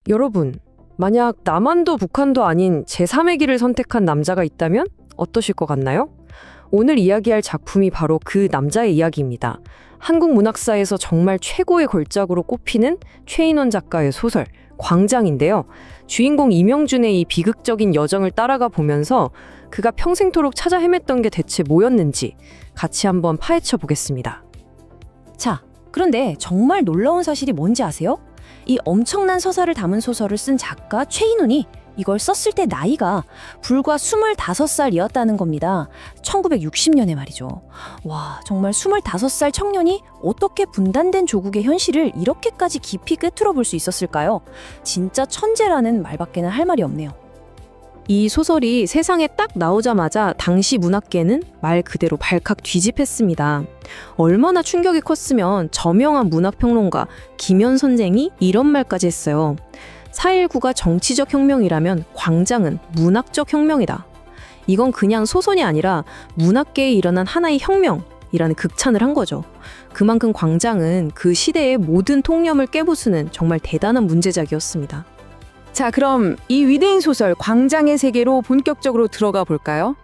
여러분, 만약 남한도 북한도 아닌 제3의 길을 선택한 남자가 있다면 어떠실 것 같나요? 오늘 이야기할 작품이 바로 그 남자의 이야기입니다. 한국 문학사에서 정말 최고의 걸작으로 꼽히는 최인원 작가의 소설 광장인데요. 주인공 이명준의 이 비극적인 여정을 따라가 보면서 그가 평생토록 찾아 헤맸던 게 대체 뭐였는지 같이 한번 파헤쳐 보겠습니다. 자, 그런데 정말 놀라운 사실이 뭔지 아세요? 이 엄청난 서사를 담은 소설을 쓴 작가 최인훈이 이걸 썼을 때 나이가 불과 25살이었다는 겁니다. 1960년에 말이죠. 와, 정말 25살 청년이 어떻게 분단된 조국의 현실을 이렇게까지 깊이 꿰뚫어 볼 수 있었을까요? 진짜 천재라는 말밖에는 할 말이 없네요. 이 소설이 세상에 딱 나오자마자 당시 문학계는 말 그대로 발칵 뒤집혔습니다. 얼마나 충격이 컸으면 저명한 문학평론가 김현 선생이 이런 말까지 했어요. 4.19가 정치적 혁명이라면 광장은 문학적 혁명이다. 이건 그냥 소설이 아니라 문학계에 일어난 하나의 혁명이라는 극찬을 한 거죠. 그만큼 광장은 그 시대의 모든 통념을 깨부수는 정말 대단한 문제작이었습니다. 자, 그럼 이 위대인 소설 광장의 세계로 본격적으로 들어가 볼까요?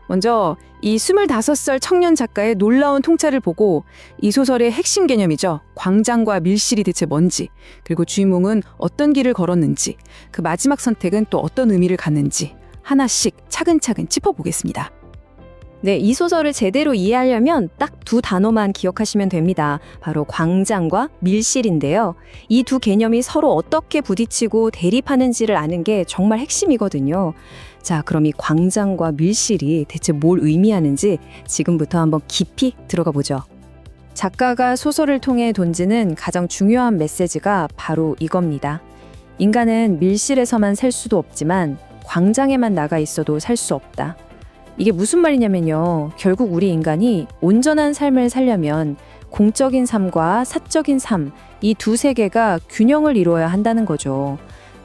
먼저 이 25살 청년 작가의 놀라운 통찰을 보고 이 소설의 핵심 개념이죠. 광장과 밀실이 대체 뭔지, 그리고 주인공은 어떤 길을 걸었는지, 그 마지막 선택은 또 어떤 의미를 갖는지 하나씩 차근차근 짚어보겠습니다. 네, 이 소설을 제대로 이해하려면 딱 두 단어만 기억하시면 됩니다. 바로 광장과 밀실인데요. 이 두 개념이 서로 어떻게 부딪히고 대립하는지를 아는 게 정말 핵심이거든요. 자, 그럼 이 광장과 밀실이 대체 뭘 의미하는지 지금부터 한번 깊이 들어가 보죠. 작가가 소설을 통해 던지는 가장 중요한 메시지가 바로 이겁니다. 인간은 밀실에서만 살 수도 없지만 광장에만 나가 있어도 살 수 없다. 이게 무슨 말이냐면요. 결국 우리 인간이 온전한 삶을 살려면 공적인 삶과 사적인 삶, 이 두 세계가 균형을 이루어야 한다는 거죠.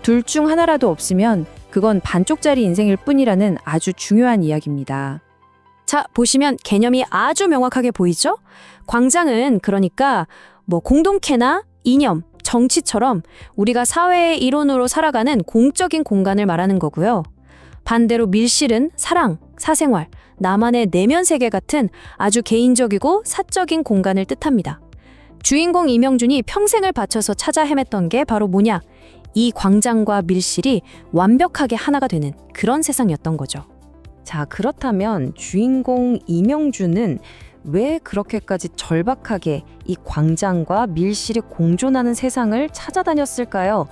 둘 중 하나라도 없으면 그건 반쪽짜리 인생일 뿐이라는 아주 중요한 이야기입니다. 자, 보시면 개념이 아주 명확하게 보이죠? 광장은 그러니까 공동체나 이념, 정치처럼 우리가 사회의 일원으로 살아가는 공적인 공간을 말하는 거고요. 반대로 밀실은 사랑, 사생활, 나만의 내면 세계 같은 아주 개인적이고 사적인 공간을 뜻합니다. 주인공 이명준이 평생을 바쳐서 찾아 헤맸던 게 바로 뭐냐? 이 광장과 밀실이 완벽하게 하나가 되는 그런 세상이었던 거죠. 자, 그렇다면 주인공 이명준은 왜 그렇게까지 절박하게 이 광장과 밀실이 공존하는 세상을 찾아다녔을까요?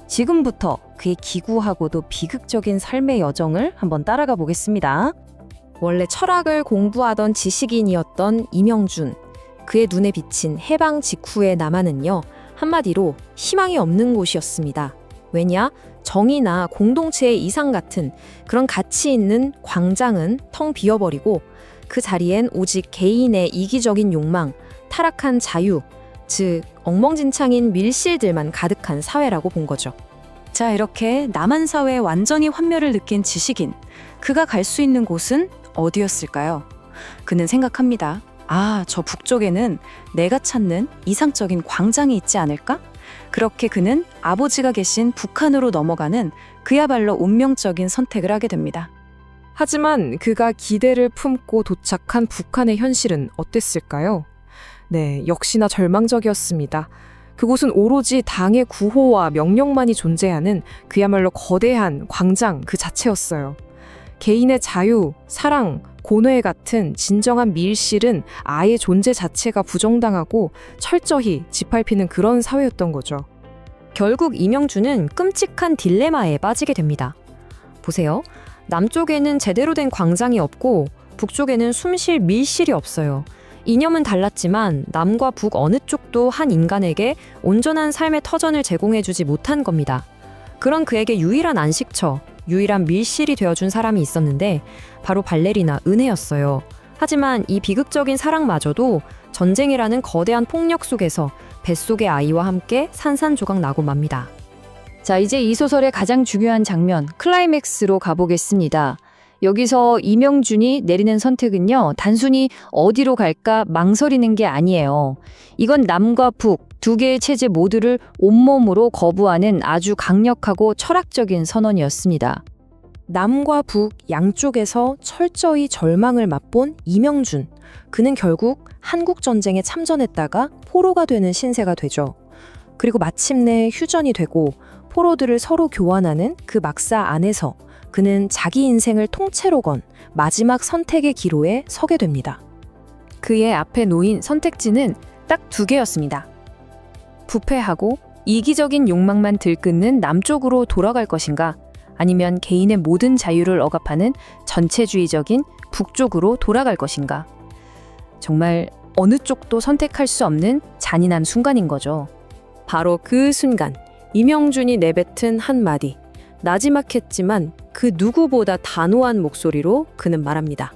지금부터 그의 기구하고도 비극적인 삶의 여정을 한번 따라가 보겠습니다. 원래 철학을 공부하던 지식인이었던 이명준. 그의 눈에 비친 해방 직후의 남한은요, 한마디로 희망이 없는 곳이었습니다. 왜냐? 정의나 공동체의 이상 같은 그런 가치 있는 광장은 텅 비어버리고 그 자리엔 오직 개인의 이기적인 욕망, 타락한 자유, 즉 엉망진창인 밀실들만 가득한 사회라고 본 거죠. 자, 이렇게 남한 사회에 완전히 환멸을 느낀 지식인, 그가 갈 수 있는 곳은 어디였을까요? 그는 생각합니다. 아, 저 북쪽에는 내가 찾는 이상적인 광장이 있지 않을까? 그렇게 그는 아버지가 계신 북한으로 넘어가는 그야말로 운명적인 선택을 하게 됩니다. 하지만 그가 기대를 품고 도착한 북한의 현실은 어땠을까요? 네, 역시나 절망적이었습니다. 그곳은 오로지 당의 구호와 명령만이 존재하는 그야말로 거대한 광장 그 자체였어요. 개인의 자유, 사랑, 고뇌 같은 진정한 밀실은 아예 존재 자체가 부정당하고 철저히 짓밟히는 그런 사회였던 거죠. 결국 이명준은 끔찍한 딜레마에 빠지게 됩니다. 보세요. 남쪽에는 제대로 된 광장이 없고 북쪽에는 숨쉴 밀실이 없어요. 이념은 달랐지만 남과 북 어느 쪽도 한 인간에게 온전한 삶의 터전을 제공해주지 못한 겁니다. 그런 그에게 유일한 안식처, 유일한 밀실이 되어준 사람이 있었는데 바로 발레리나 은혜였어요. 하지만 이 비극적인 사랑마저도 전쟁이라는 거대한 폭력 속에서 뱃속의 아이와 함께 산산조각 나고 맙니다. 자, 이제 이 소설의 가장 중요한 장면, 클라이맥스로 가보겠습니다. 여기서 이명준이 내리는 선택은요, 단순히 어디로 갈까 망설이는 게 아니에요. 이건 남과 북, 두 개의 체제 모두를 온몸으로 거부하는 아주 강력하고 철학적인 선언이었습니다. 남과 북 양쪽에서 철저히 절망을 맛본 이명준. 그는 결국 한국전쟁에 참전했다가 포로가 되는 신세가 되죠. 그리고 마침내 휴전이 되고 포로들을 서로 교환하는 그 막사 안에서 그는 자기 인생을 통째로 건 마지막 선택의 기로에 서게 됩니다. 그의 앞에 놓인 선택지는 딱 두 개였습니다. 부패하고 이기적인 욕망만 들끓는 남쪽으로 돌아갈 것인가, 아니면 개인의 모든 자유를 억압하는 전체주의적인 북쪽으로 돌아갈 것인가. 정말 어느 쪽도 선택할 수 없는 잔인한 순간인 거죠. 바로 그 순간 이명준이 내뱉은 한마디. 나지막했지만 그 누구보다 단호한 목소리로 그는 말합니다.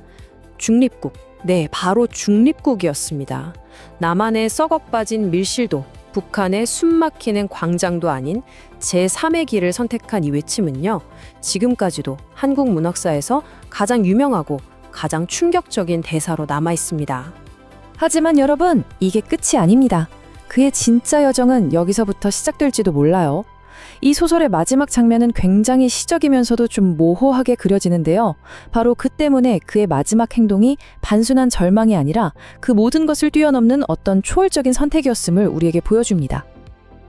중립국. 네, 바로 중립국이었습니다. 남한의 썩어빠진 밀실도, 북한의 숨막히는 광장도 아닌 제3의 길을 선택한 이 외침은요, 지금까지도 한국 문학사에서 가장 유명하고 가장 충격적인 대사로 남아 있습니다. 하지만 여러분, 이게 끝이 아닙니다. 그의 진짜 여정은 여기서부터 시작될지도 몰라요. 이 소설의 마지막 장면은 굉장히 시적이면서도 좀 모호하게 그려지는데요. 바로 그 때문에 그의 마지막 행동이 단순한 절망이 아니라 그 모든 것을 뛰어넘는 어떤 초월적인 선택이었음을 우리에게 보여줍니다.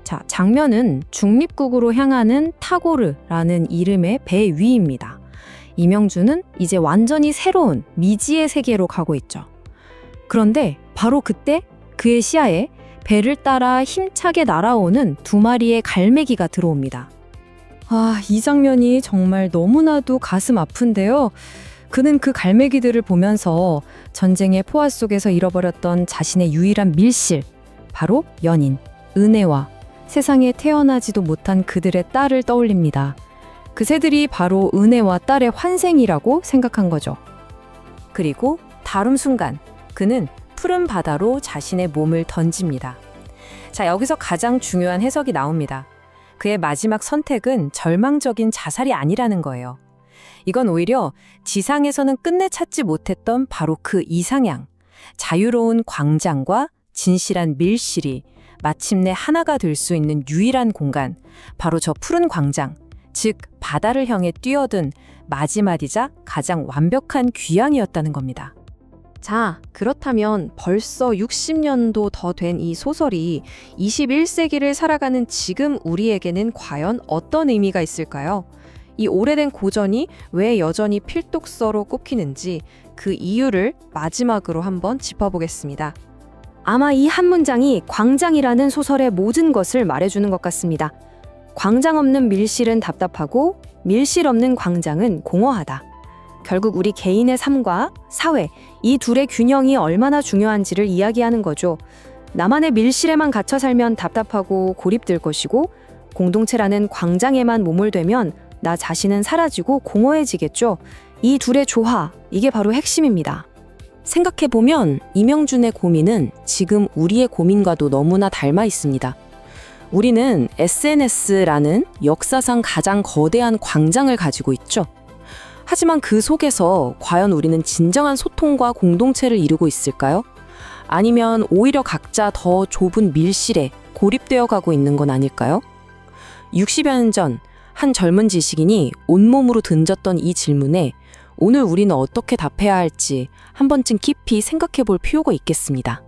자, 장면은 중립국으로 향하는 타고르라는 이름의 배 위입니다. 이명준은 이제 완전히 새로운 미지의 세계로 가고 있죠. 그런데 바로 그때 그의 시야에 배를 따라 힘차게 날아오는 두 마리의 갈매기가 들어옵니다. 아, 이 장면이 정말 너무나도 가슴 아픈데요. 그는 그 갈매기들을 보면서 전쟁의 포화 속에서 잃어버렸던 자신의 유일한 밀실, 바로 연인, 은혜와 세상에 태어나지도 못한 그들의 딸을 떠올립니다. 그 새들이 바로 은혜와 딸의 환생이라고 생각한 거죠. 그리고 다음 순간 그는 푸른 바다로 자신의 몸을 던집니다. 자, 여기서 가장 중요한 해석이 나옵니다. 그의 마지막 선택은 절망적인 자살이 아니라는 거예요. 이건 오히려 지상에서는 끝내 찾지 못했던 바로 그 이상향, 자유로운 광장과 진실한 밀실이 마침내 하나가 될 수 있는 유일한 공간, 바로 저 푸른 광장, 즉 바다를 향해 뛰어든 마지막이자 가장 완벽한 귀향이었다는 겁니다. 자, 그렇다면 벌써 60년도 더 된 이 소설이 21세기를 살아가는 지금 우리에게는 과연 어떤 의미가 있을까요? 이 오래된 고전이 왜 여전히 필독서로 꼽히는지 그 이유를 마지막으로 한번 짚어보겠습니다. 아마 이 한 문장이 광장이라는 소설의 모든 것을 말해주는 것 같습니다. 광장 없는 밀실은 답답하고 밀실 없는 광장은 공허하다. 결국 우리 개인의 삶과 사회, 이 둘의 균형이 얼마나 중요한지를 이야기하는 거죠. 나만의 밀실에만 갇혀 살면 답답하고 고립될 것이고, 공동체라는 광장에만 몸을 대면 나 자신은 사라지고 공허해지겠죠. 이 둘의 조화, 이게 바로 핵심입니다. 생각해보면 이명준의 고민은 지금 우리의 고민과도 너무나 닮아 있습니다. 우리는 SNS라는 역사상 가장 거대한 광장을 가지고 있죠. 하지만 그 속에서 과연 우리는 진정한 소통과 공동체를 이루고 있을까요? 아니면 오히려 각자 더 좁은 밀실에 고립되어 가고 있는 건 아닐까요? 60여 년 전 한 젊은 지식인이 온몸으로 던졌던 이 질문에 오늘 우리는 어떻게 답해야 할지 한 번쯤 깊이 생각해 볼 필요가 있겠습니다.